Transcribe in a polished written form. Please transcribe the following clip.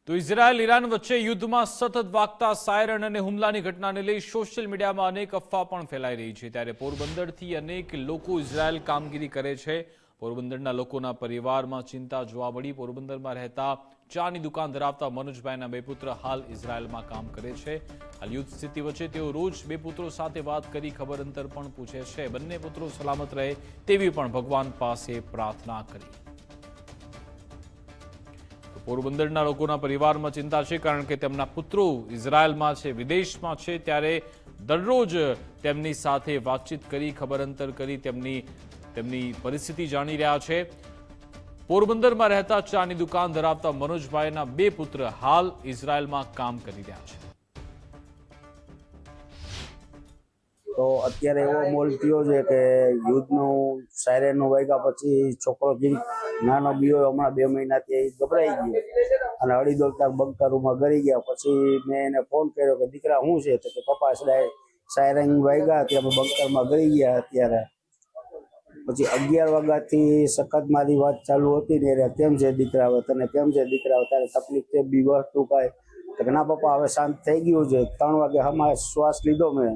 તો Israel Iran વચ્ચે યુદ્ધમાં સતત વાગતા સાયરન અને હુમલાની ઘટનાને લઈ સોશિયલ મીડિયામાં અનેક અફવા પણ ફેલાઈ રહી છે। ત્યારે પોરબંદરથી અનેક લોકો ઇઝરાયલ કામગીરી કરે છે। પોરબંદરના લોકોના પરિવારમાં ચિંતા જોવા મળી। પોરબંદરમાં રહેતા ચાની દુકાન ધરાવતા મનોજભાઈના બે પુત્ર હાલ ઇઝરાયલમાં કામ કરે છે। હાલ યુદ્ધ સ્થિતિ વચ્ચે તેઓ રોજ બે પુત્રો સાથે વાત કરી ખબર અંતર પણ પૂછે છે। બંને પુત્રો સલામત રહે તેવી પણ ભગવાન પાસે પ્રાર્થના કરી। પોરબંદરના લોકોના પરિવારમાં ચિંતા છે, કારણ કે તેમના પુત્રો ઇઝરાયલમાં છે, વિદેશમાં છે। ત્યારે દરરોજ તેમની સાથે વાતચીત કરી ખબર અંતર કરી તેમની પરિસ્થિતિ જાણી રહ્યા છે। પોરબંદરમાં રહેતા ચાની દુકાન ધરાવતા મનોજભાઈના બે પુત્ર હાલ ઇઝરાયલમાં કામ કરી રહ્યા છે। તો અત્યારે એવો મોલ થયો છે કે યુદ્ધનું સાયરનનું વાગ્યા પછી છોકરો નાનો બીયો હમણાં 2 મહિનાથી ગભરાઈ ગયો અને અડી દોડતા બંકરમાં ગરી ગયા। પછી મેં એને ફોન કર્યો કે દીકરા શું છે? તો કે પપ્પા સાયરન વાગ્યા કે અમે બંકરમાં ગરી ગયા। અત્યારે પછી 11 વાગ્યાથી સખત મારી વાત ચાલુ હતી ને એટલે કેમ છે દીકરા, હવે તને કેમ છે દીકરા, તારે તકલીફ છે બીવસ તું કાંઈ? તો કે ના પપ્પા હવે શાંત થઈ ગયું છે। 3 વાગે હમણાં શ્વાસ લીધો મેં